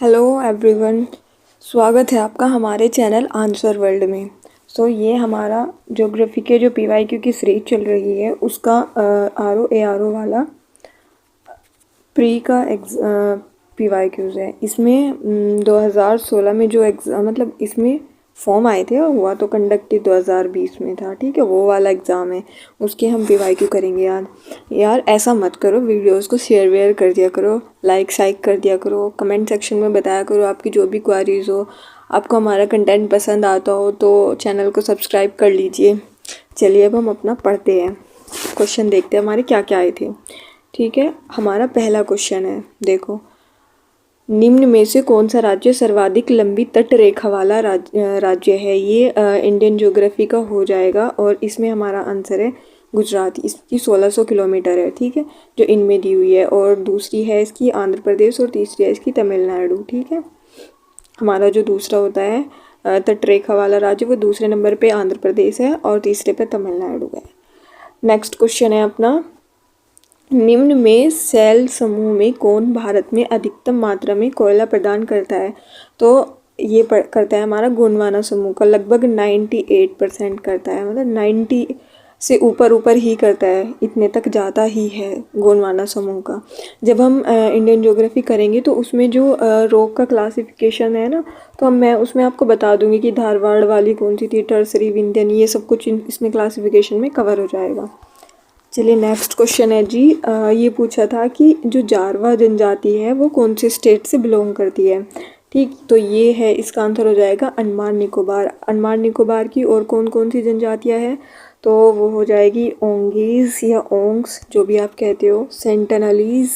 Hello everyone, स्वागत है आपका हमारे चैनल आंसर वर्ल्ड में। ये हमारा ज्योग्राफी के जो पीवाईक्यू की सीरीज चल रही है उसका आर ओ वाला प्री का पीवाईक्यूज़ है। इसमें 2016 में जो एग्ज़ाम मतलब इसमें फॉर्म आए थे और हुआ तो कंडक्ट 2020 में था, ठीक है। वो वाला एग्ज़ाम है, उसके हम पीवाईक्यू करेंगे यार ऐसा मत करो, वीडियोस को शेयर वेयर कर दिया करो, लाइक शाइक कर दिया करो, कमेंट सेक्शन में बताया करो आपकी जो भी क्वारीज हो। आपको हमारा कंटेंट पसंद आता हो तो चैनल को सब्सक्राइब कर लीजिए। चलिए अब हम अपना पढ़ते हैं, क्वेश्चन देखते हैं हमारे क्या क्या आए थे। ठीक है, हमारा पहला क्वेश्चन है, देखो, निम्न में से कौन सा राज्य सर्वाधिक लंबी तट रेखा वाला राज्य है। ये इंडियन ज्योग्राफी का हो जाएगा और इसमें हमारा आंसर है गुजरात। इसकी 1600 किलोमीटर है, ठीक है, जो इनमें दी हुई है। और दूसरी है इसकी आंध्र प्रदेश और तीसरी है इसकी तमिलनाडु, ठीक है। हमारा जो दूसरा होता है तट रेखा वाला राज्य, वो दूसरे नंबर पे आंध्र प्रदेश है और तीसरे पे तमिलनाडु है। नेक्स्ट क्वेश्चन है अपना, निम्न में सेल समूह में कौन भारत में अधिकतम मात्रा में कोयला प्रदान करता है। तो ये करता है हमारा गोंडवाना समूह का, लगभग 98% करता है, मतलब 90 से ऊपर ही करता है, इतने तक जाता ही है गोंडवाना समूह का। जब हम इंडियन ज्योग्राफी करेंगे तो उसमें जो रॉक का क्लासिफिकेशन है ना, तो मैं उसमें आपको बता दूंगी कि धारवाड़ वाली कौन सी थी, टर्सरी, विंध्यन, ये सब कुछ इसमें क्लासिफिकेशन में कवर हो जाएगा। चलिए नेक्स्ट क्वेश्चन है जी, ये पूछा था कि जो जारवा जनजाति है वो कौन से स्टेट से बिलोंग करती है। ठीक, तो ये है, इसका आंसर हो जाएगा अंडमान निकोबार। अंडमान निकोबार की और कौन कौन सी जनजातियां हैं, तो वो हो जाएगी ओंगेज या ओंग्स, जो भी आप कहते हो, सेंटनलीज,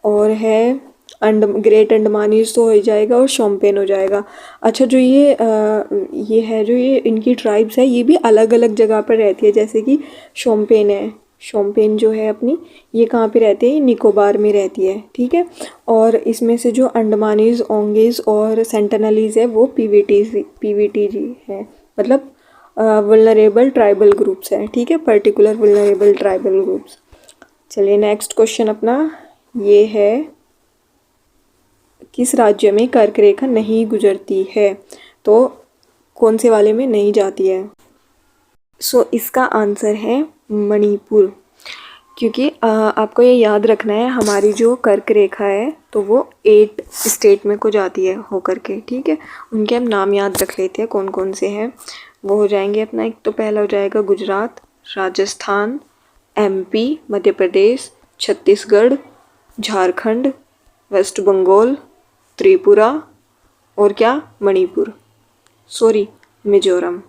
और है ग्रेट अंडमानीज तो हो जाएगा, और शोम्पेन हो जाएगा। अच्छा, जो ये है, जो ये इनकी ट्राइब्स है, ये भी अलग अलग जगह पर रहती है। जैसे कि शोम्पेन है, शोम्पेन जो है अपनी, ये कहाँ पे रहती है, निकोबार में रहती है, ठीक है। और इसमें से जो अंडमानीज, ओंगेज और सेंटनलीज है वो पीवीटीजी है, मतलब वल्नरेबल ट्राइबल ग्रुप्स है, ठीक है, पर्टिकुलर वल्नरेबल ट्राइबल ग्रुप्स। चलिए नेक्स्ट क्वेश्चन अपना ये है, किस राज्य में कर्क रेखा नहीं गुजरती है। तो कौन से वाले में नहीं जाती है, इसका आंसर है मणिपुर। क्योंकि आपको ये याद रखना है, हमारी जो कर्क रेखा है तो वो 8 स्टेट में को जाती है होकर के, ठीक है। उनके हम नाम याद रख लेते हैं कौन कौन से हैं। वो हो जाएंगे अपना, एक तो पहला हो जाएगा गुजरात, राजस्थान, एमपी, मध्य प्रदेश, छत्तीसगढ़, झारखंड, वेस्ट बंगाल, त्रिपुरा, और क्या, मणिपुर, सॉरी मिजोरम,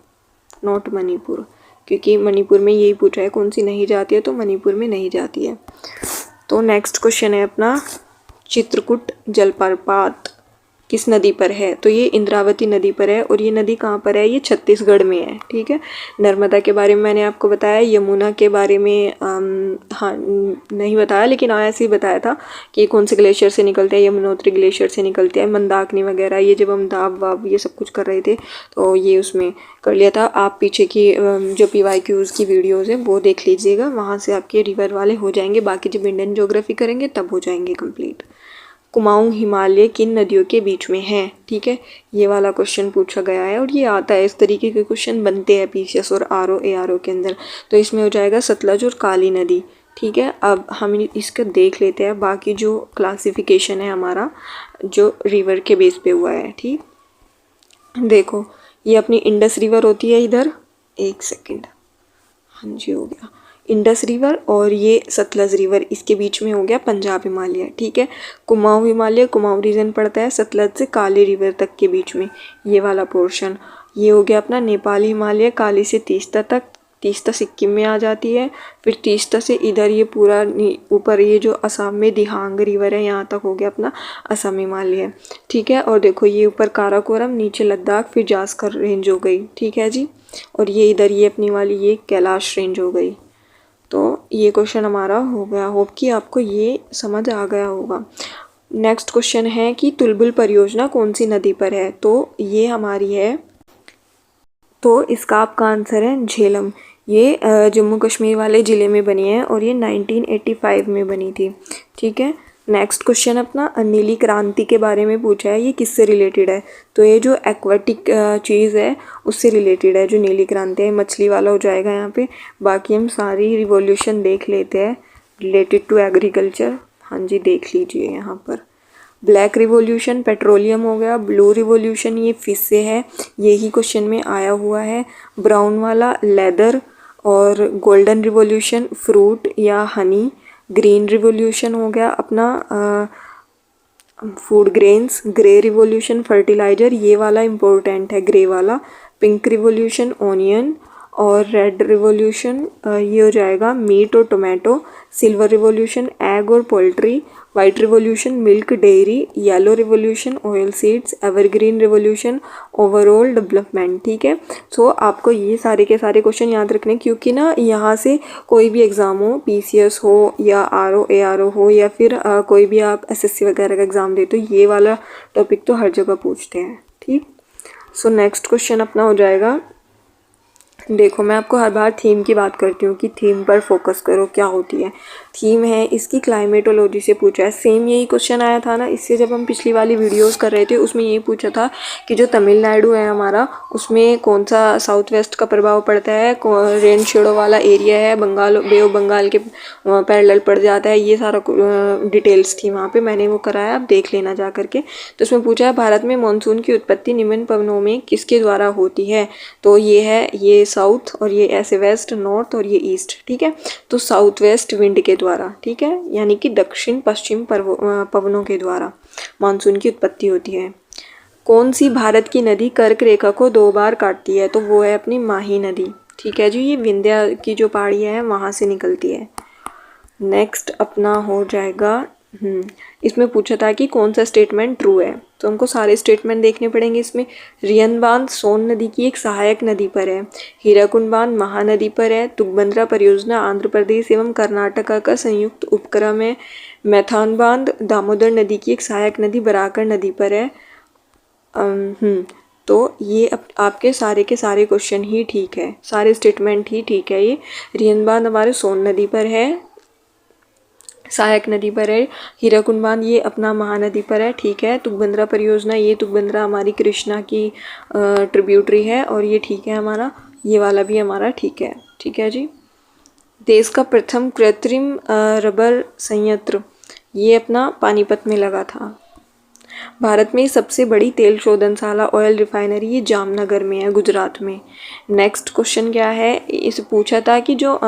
नॉट मणिपुर, क्योंकि मणिपुर में यही पूछा है कौन सी नहीं जाती है, तो मणिपुर में नहीं जाती है। तो नेक्स्ट क्वेश्चन है अपना, चित्रकूट जलप्रपात किस नदी पर है। तो ये इंद्रावती नदी पर है, और ये नदी कहाँ पर है, ये छत्तीसगढ़ में है, ठीक है। नर्मदा के बारे में मैंने आपको बताया, यमुना के बारे में हाँ नहीं बताया, लेकिन ऐसे ही बताया था कि कौन से ग्लेशियर से निकलते हैं, यमुनोत्री ग्लेशियर से निकलते हैं, मंदाकिनी वगैरह, ये जब हम दाब वाब ये सब कुछ कर रहे थे तो ये उसमें कर लिया था। आप पीछे की जो पीवाईक्यूज़ की वीडियोज़ हैं वो देख लीजिएगा, वहाँ से आपके रिवर वाले हो जाएंगे, बाकी जब इंडियन ज्योग्राफी करेंगे तब हो जाएंगे कंप्लीट। कुमाऊं हिमालय किन नदियों के बीच में है, ठीक है, ये वाला क्वेश्चन पूछा गया है, और ये आता है, इस तरीके के क्वेश्चन बनते हैं पीसीएस और आरओ के अंदर। तो इसमें हो जाएगा सतलज और काली नदी, ठीक है। अब हम इसका देख लेते हैं बाकी जो क्लासिफिकेशन है हमारा, जो रिवर के बेस पे हुआ है, ठीक। देखो, ये अपनी इंडस रिवर होती है इधर, एक सेकेंड, हाँ जी हो गया, इंडस रिवर, और ये सतलज रिवर, इसके बीच में हो गया पंजाब हिमालय, ठीक है। कुमाऊं हिमालय, कुमाऊं रीजन पड़ता है सतलज से काली रिवर तक के बीच में, ये वाला पोर्शन। ये हो गया अपना नेपाल हिमालय, काली से तीस्ता तक, तीस्ता सिक्किम में आ जाती है, फिर तीस्ता से इधर ये पूरा ऊपर ये जो असम में दिहांग रिवर है, यहाँ तक हो गया अपना असम हिमालय, ठीक है। और देखो ये ऊपर काराकोरम, नीचे लद्दाख, फिर जास्कर रेंज हो गई, ठीक है जी। और ये इधर ये अपनी वाली ये कैलाश रेंज हो गई। तो ये क्वेश्चन हमारा हो गया, होप कि आपको ये समझ आ गया होगा। नेक्स्ट क्वेश्चन है कि तुलबुल परियोजना कौन सी नदी पर है। तो ये हमारी है, तो इसका आपका आंसर है झेलम। ये जम्मू कश्मीर वाले ज़िले में बनी है, और ये 1985 में बनी थी, ठीक है, नेक्स्ट क्वेश्चन अपना नीली क्रांति के बारे में पूछा है, ये किससे रिलेटेड है? तो ये जो एक्वाटिक चीज़ है उससे रिलेटेड है, जो नीली क्रांति है। मछली वाला हो जाएगा यहाँ पे। बाकी हम सारी रिवॉल्यूशन देख लेते हैं रिलेटेड टू एग्रीकल्चर। हाँ जी, देख लीजिए यहाँ पर। ब्लैक रिवॉल्यूशन पेट्रोलियम हो गया। ब्लू रिवॉल्यूशन ये फिश से है, यही क्वेश्चन में आया हुआ है। ब्राउन वाला लेदर। और गोल्डन रिवॉल्यूशन फ्रूट या हनी। ग्रीन रिवॉल्यूशन हो गया अपना food grains. Grey revolution fertilizer, ये वाला इम्पोर्टेंट है, ग्रे वाला। Pink revolution onion. और रेड रिवॉल्यूशन ये हो जाएगा मीट और टोमेटो। सिल्वर रिवॉल्यूशन एग और poultry. White revolution milk dairy. Yellow revolution oil seeds. Evergreen revolution overall development. ठीक है, सो आपको ये सारे के सारे क्वेश्चन याद रखने, क्योंकि ना यहाँ से कोई भी एग्ज़ाम हो, पीसीएस हो या आरओ एआरओ हो या फिर कोई भी आप एसएससी वगैरह का एग्ज़ाम दे, तो ये वाला टॉपिक तो हर जगह पूछते हैं। ठीक, सो नेक्स्ट क्वेश्चन अपना हो जाएगा, देखो मैं आपको हर बार थीम की बात करती हूँ कि थीम पर फोकस करो, क्या होती है थीम है इसकी। क्लाइमेटोलॉजी से पूछा है, सेम यही क्वेश्चन आया था ना इससे, जब हम पिछली वाली वीडियोस कर रहे थे उसमें यही पूछा था कि जो तमिलनाडु है हमारा, उसमें कौन सा साउथ वेस्ट का प्रभाव पड़ता है, रेन शेडो वाला एरिया है, बंगाल बे ऑफ बंगाल के पैरेलल पड़ जाता है, ये सारा डिटेल्स थी वहाँ पे, मैंने वो कराया, आप देख लेना जा करके। तो उसमें पूछा है भारत में मानसून की उत्पत्ति निम्न पवनों में किसके द्वारा होती है? तो ये है ये साउथ, और ये ऐसे वेस्ट नॉर्थ और ये ईस्ट। ठीक है, तो साउथ वेस्ट विंड के द्वारा, ठीक है, यानी कि दक्षिण पश्चिम पवनों के द्वारा मानसून की उत्पत्ति होती है। कौन सी भारत की नदी कर्क रेखा को 2 बार काटती है? तो वो है अपनी माही नदी। ठीक है जी, ये विंध्या की जो पहाड़ियाँ हैं वहाँ से निकलती है। नेक्स्ट अपना हो जाएगा, इसमें पूछा था कि कौन सा स्टेटमेंट ट्रू है, तो हमको सारे स्टेटमेंट देखने पड़ेंगे इसमें। रियन बांध सोन नदी की एक सहायक नदी पर है। हीराकुंड बांध महानदी पर है। तुंगभद्रा परियोजना आंध्र प्रदेश एवं कर्नाटका का संयुक्त उपक्रम है। मैथान बांध दामोदर नदी की एक सहायक नदी बराकर नदी पर है। तो ये आपके सारे के सारे क्वेश्चन ही ठीक है, सारे स्टेटमेंट ही ठीक है। ये रियन बांध हमारे सोन नदी पर है, सहायक नदी पर है। हीराकुंड बांध ये अपना महानदी पर है, ठीक है। तुंगभद्रा परियोजना, ये तुंगभद्रा हमारी कृष्णा की ट्रिब्यूटरी है, और ये ठीक है हमारा, ये वाला भी हमारा ठीक है। ठीक है जी। देश का प्रथम कृत्रिम रबर संयंत्र, ये अपना पानीपत में लगा था। भारत में सबसे बड़ी तेल शोधनशाला ऑयल रिफाइनरी ये जामनगर में है, गुजरात में। नेक्स्ट क्वेश्चन क्या है, इसे पूछा था कि जो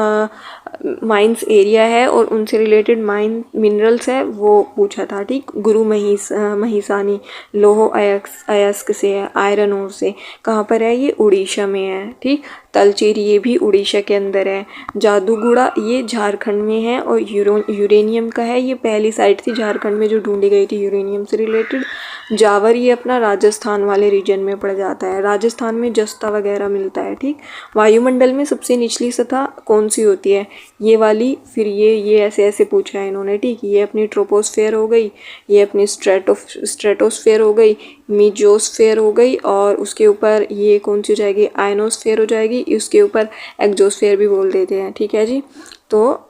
माइंस एरिया है और उनसे रिलेटेड माइन मिनरल्स है वो पूछा था। ठीक, गुरु महिसानी लोहो अयस्क से है, आयरन ओर से। कहाँ पर है? ये उड़ीसा में है। ठीक, तलचेर ये भी उड़ीसा के अंदर है। जादूगुड़ा ये झारखंड में है, और यूरेनियम का है, ये पहली साइट थी झारखंड में जो ढूंढी गई थी यूरेनियम से रिलेटेड। जावर ये अपना राजस्थान वाले रीजन में पड़ जाता है, राजस्थान में जस्ता वगैरह मिलता है। ठीक, वायुमंडल में सबसे निचली सतह कौन सी होती है? ये वाली। फिर ये ऐसे ऐसे पूछा है इन्होंने। ठीक, ये अपनी ट्रोपोस्फेयर हो गई, ये अपनी स्ट्रेटोस्फेयर हो गई, मीजोस्फेयर हो गई, और उसके ऊपर ये कौन सी हो जाएगी? आयनोस्फेयर हो जाएगी, उसके ऊपर एक्जोस्फेयर भी बोल देते हैं। ठीक है जी, तो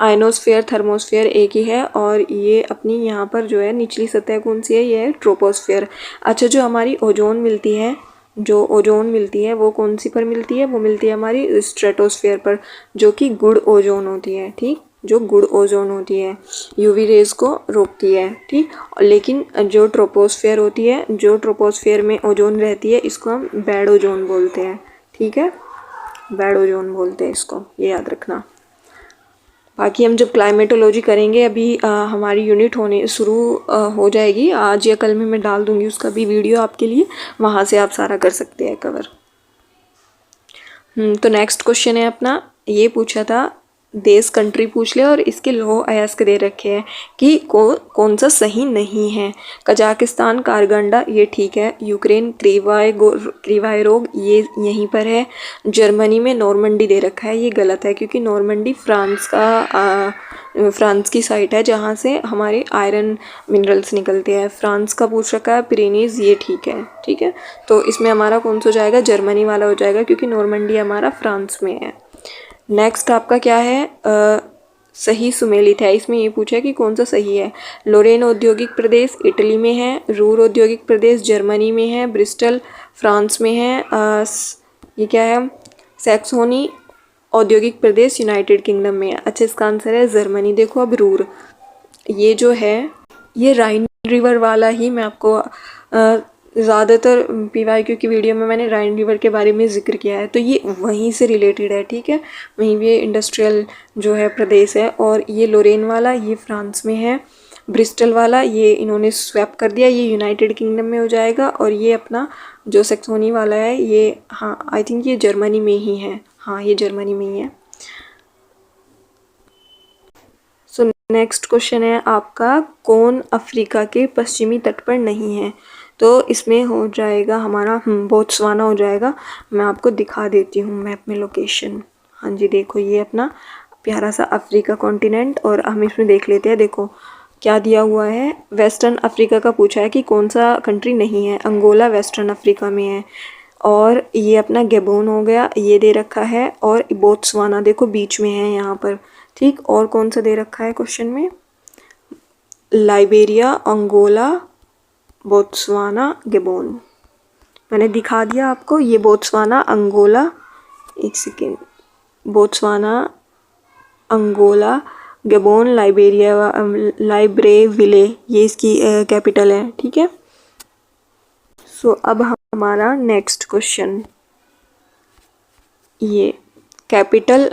आयनोस्फेयर थर्मोस्फेयर एक ही है, और ये अपनी यहाँ पर जो है निचली सतह कौन सी है? ये है ट्रोपोस्फेयर। अच्छा, जो हमारी ओजोन मिलती है, जो ओजोन मिलती है वो कौन सी पर मिलती है? वो मिलती है हमारी स्ट्रेटोस्फेयर पर, जो कि गुड ओजोन होती है। ठीक, जो गुड ओजोन होती है, यूवी रेज को रोकती है। ठीक, लेकिन जो ट्रोपोस्फेयर होती है, जो ट्रोपोस्फेयर में ओजोन रहती है, इसको हम बैड ओजोन बोलते हैं। ठीक है, बैड ओजोन बोलते हैं इसको, ये याद रखना। बाकी हम जब क्लाइमेटोलॉजी करेंगे, अभी हमारी यूनिट होने शुरू हो जाएगी, आज या कल में मैं डाल दूंगी उसका भी वीडियो आपके लिए, वहाँ से आप सारा कर सकते हैं कवर। तो नेक्स्ट क्वेश्चन है अपना, ये पूछा था, देश कंट्री पूछ ले और इसके लौह अयस्क दे रखे हैं कि कौन सा सही नहीं है। कजाकिस्तान कारगंडा ये ठीक है। यूक्रेन क्रीवाय रोग ये यहीं पर है। जर्मनी में नॉर्मंडी दे रखा है, ये गलत है, क्योंकि नॉर्मंडी फ्रांस की साइट है जहाँ से हमारे आयरन मिनरल्स निकलते हैं। फ्रांस का पूछ रखा है, पिरेनीज ये ठीक है। ठीक है, तो इसमें हमारा कौन सा हो जाएगा? जर्मनी वाला हो जाएगा, क्योंकि नॉर्मंडी हमारा फ्रांस में है। नेक्स्ट आपका क्या है? सही सुमेलित है। इसमें ये पूछा है कि कौन सा सही है। लोरेन औद्योगिक प्रदेश इटली में है, रूर औद्योगिक प्रदेश जर्मनी में है, ब्रिस्टल फ्रांस में है, ये क्या है, सैक्सोनी औद्योगिक प्रदेश यूनाइटेड किंगडम में है। अच्छा, इसका आंसर है जर्मनी। देखो अब रूर, ये जो है ये राइन रिवर वाला ही मैं आपको ज़्यादातर पीवाईक्यू की वीडियो में मैंने राइन रिवर के बारे में जिक्र किया है, तो ये वहीं से रिलेटेड है, ठीक है। वहीं भी इंडस्ट्रियल जो है प्रदेश है। और ये लोरेन वाला ये फ्रांस में है, ब्रिस्टल वाला ये इन्होंने स्वैप कर दिया, ये यूनाइटेड किंगडम में हो जाएगा। और ये अपना जो सैक्सोनी वाला है ये, हाँ आई थिंक ये जर्मनी में ही है, हाँ ये जर्मनी में ही है। सो नेक्स्ट क्वेश्चन है आपका, कौन अफ्रीका के पश्चिमी तट पर नहीं है। तो इसमें हो जाएगा हमारा बोत्सवाना हो जाएगा। मैं आपको दिखा देती हूँ मैप में लोकेशन। हाँ जी, देखो ये अपना प्यारा सा अफ्रीका कॉन्टिनेंट, और हम इसमें देख लेते हैं। देखो क्या दिया हुआ है, वेस्टर्न अफ्रीका का पूछा है कि कौन सा कंट्री नहीं है। अंगोला वेस्टर्न अफ्रीका में है, और ये अपना गैबोन हो गया, ये दे रखा है। और बोत्सवाना देखो बीच में है यहाँ पर, ठीक। और कौन सा दे रखा है क्वेश्चन में, लाइबेरिया, अंगोला, बोत्सवाना, गैबोन। मैंने दिखा दिया आपको, ये बोत्सवाना, अंगोला, एक second, Botswana, Angola, Gabon, Liberia, Libreville, ये इसकी कैपिटल है, ठीक है। सो अब हमारा नेक्स्ट क्वेश्चन, ये कैपिटल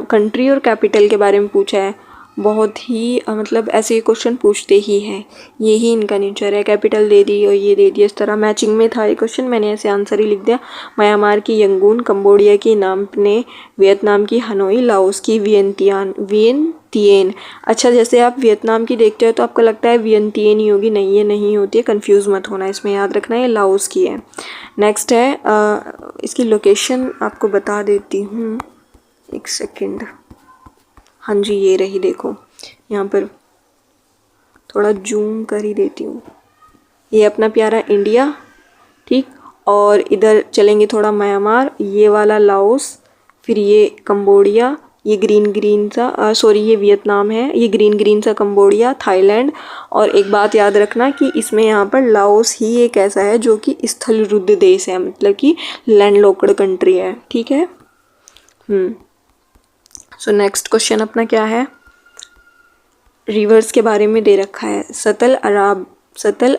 कंट्री और कैपिटल के बारे में पूछा है। बहुत ही मतलब ऐसे क्वेश्चन पूछते ही हैं, यही इनका नेचर है। कैपिटल दे दी और ये दे दिया, इस तरह मैचिंग में था ये क्वेश्चन, मैंने ऐसे आंसर ही लिख दिया। म्यांमार की यंगून, कंबोडिया की नाम्पने, वियतनाम की हनोई, लाओस की वियंतियेन। अच्छा, जैसे आप वियतनाम की देखते हो तो आपको लगता है वियंतियेन ही होगी, नहीं ये नहीं होती है, कंफ्यूज मत होना, इसमें याद रखना ये लाओस की है। नेक्स्ट है इसकी लोकेशन आपको बता देती हूँ, एक सेकेंड। हाँ जी, ये रही, देखो यहाँ पर थोड़ा जूम कर ही देती हूँ। ये अपना प्यारा इंडिया, ठीक। और इधर चलेंगे थोड़ा म्यांमार, ये वाला लाओस, फिर ये कंबोडिया, ये ग्रीन ग्रीन सा सॉरी ये वियतनाम है, ये ग्रीन ग्रीन सा कंबोडिया, थाईलैंड। और एक बात याद रखना कि इसमें यहाँ पर लाओस ही एक ऐसा है जो कि स्थलरुद्ध देश है, मतलब कि लैंडलॉक्ड कंट्री है, ठीक है। सो नेक्स्ट क्वेश्चन अपना क्या है, रिवर्स के बारे में दे रखा है। सतल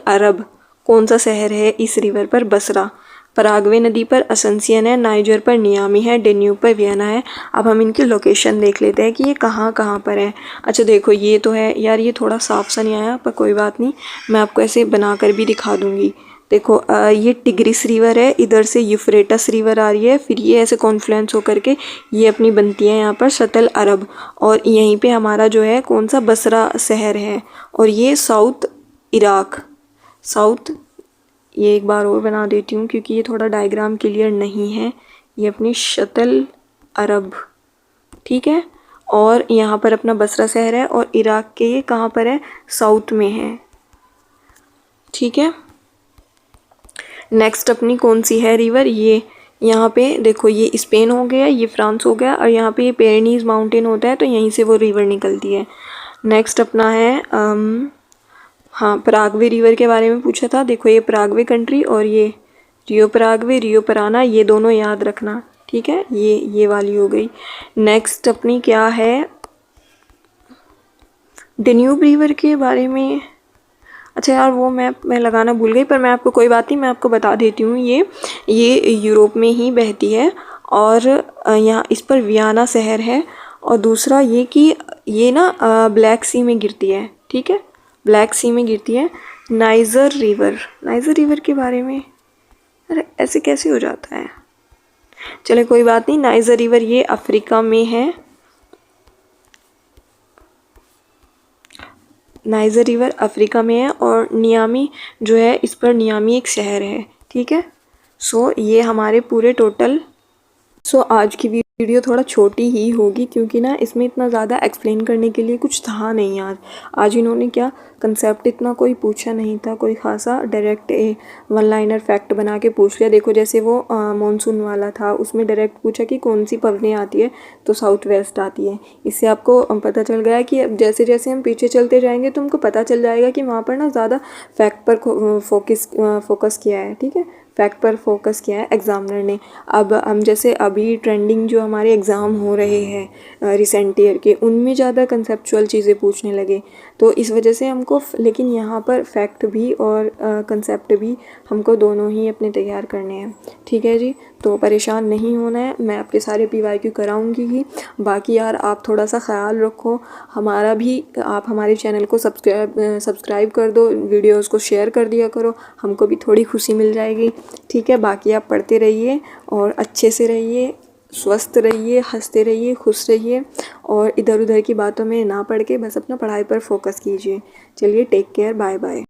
अरब कौन सा शहर है इस रिवर पर, बसरा। पराग्वे नदी पर असंसियन है, नाइजर पर नियामी है, डेन्यूब पर वियना है। अब हम इनकी लोकेशन देख लेते हैं कि ये कहाँ कहाँ पर है। अच्छा देखो ये तो है यार, ये थोड़ा साफ सा नहीं आया पर कोई बात नहीं, मैं आपको ऐसे बना कर भी दिखा दूँगी। देखो ये टिग्रिस रिवर है, इधर से यूफ्रेटस रिवर आ रही है, फिर ये ऐसे कॉन्फ्लुएंस होकर के ये अपनी बनती है यहाँ पर सतल अरब। और यहीं पे हमारा जो है कौन सा, बसरा शहर है। और ये साउथ इराक, साउथ, ये एक बार और बना देती हूँ क्योंकि ये थोड़ा डायग्राम क्लियर नहीं है। ये अपनी शतल अरब, ठीक है। और यहाँ पर अपना बसरा शहर है, और इराक के ये कहाँ पर है, साउथ में है, ठीक है। नेक्स्ट अपनी कौन सी है रिवर, ये यहाँ पे देखो, ये स्पेन हो गया, ये फ्रांस हो गया, और यहाँ पे ये पेरेनीज माउंटेन होता है, तो यहीं से वो रिवर निकलती है। नेक्स्ट अपना है हाँ, पराग्वे रिवर के बारे में पूछा था। देखो ये पराग्वे कंट्री, और ये रियो पराग्वे, रियो पराना, ये दोनों याद रखना, ठीक है। ये वाली हो गई। नेक्स्ट अपनी क्या है, डेन्यूब रिवर के बारे में। अच्छा यार, वो मैं लगाना भूल गई, पर मैं आपको कोई बात नहीं, मैं आपको बता देती हूँ। ये यूरोप में ही बहती है, और यहाँ इस पर वियना शहर है। और दूसरा ये कि ये ना ब्लैक सी में गिरती है, ठीक है, ब्लैक सी में गिरती है। नाइजर रिवर के बारे में, अरे ऐसे कैसे हो जाता है, चले कोई बात नहीं। नाइजर रिवर ये अफ्रीका में है, नाइजर रिवर अफ्रीका में है। और नियामी जो है, इस पर नियामी एक शहर है, ठीक है। सो ये हमारे पूरे टोटल, सो आज की वीडियो वीडियो थोड़ा छोटी ही होगी क्योंकि ना इसमें इतना ज़्यादा एक्सप्लेन करने के लिए कुछ था नहीं। आज इन्होंने क्या कंसेप्ट इतना कोई पूछा नहीं था, कोई ख़ासा डायरेक्ट वन लाइनर फैक्ट बना के पूछ लिया। देखो जैसे वो मानसून वाला था, उसमें डायरेक्ट पूछा कि कौन सी पवनें आती है, तो साउथ वेस्ट आती है। इससे आपको पता चल गया कि अब जैसे जैसे हम पीछे चलते जाएंगे तो हमको पता चल जाएगा कि वहाँ पर ना ज़्यादा फैक्ट पर फोकस किया है। ठीक है, फैक्ट पर फोकस किया है एग्ज़ामिनर ने। अब हम जैसे अभी ट्रेंडिंग जो हमारे एग्ज़ाम हो रहे हैं रिसेंट ईयर के, उनमें ज़्यादा कंसेप्चुअल चीज़ें पूछने लगे, तो इस वजह से हमको लेकिन यहाँ पर फैक्ट भी और कंसेप्ट भी हमको दोनों ही अपने तैयार करने हैं। ठीक है जी, तो परेशान नहीं होना है, मैं आपके सारे PYQ कराऊंगी ही। बाकी यार आप थोड़ा सा ख्याल रखो हमारा भी, आप हमारे चैनल को सब्सक्राइब कर दो, वीडियोस को शेयर कर दिया करो, हमको भी थोड़ी खुशी मिल जाएगी। ठीक है, बाकी आप पढ़ते रहिए और अच्छे से रहिए, स्वस्थ रहिए, हंसते रहिए, खुश रहिए और इधर उधर की बातों में ना पड़ के बस अपना पढ़ाई पर फोकस कीजिए। चलिए, टेक केयर, बाय बाय।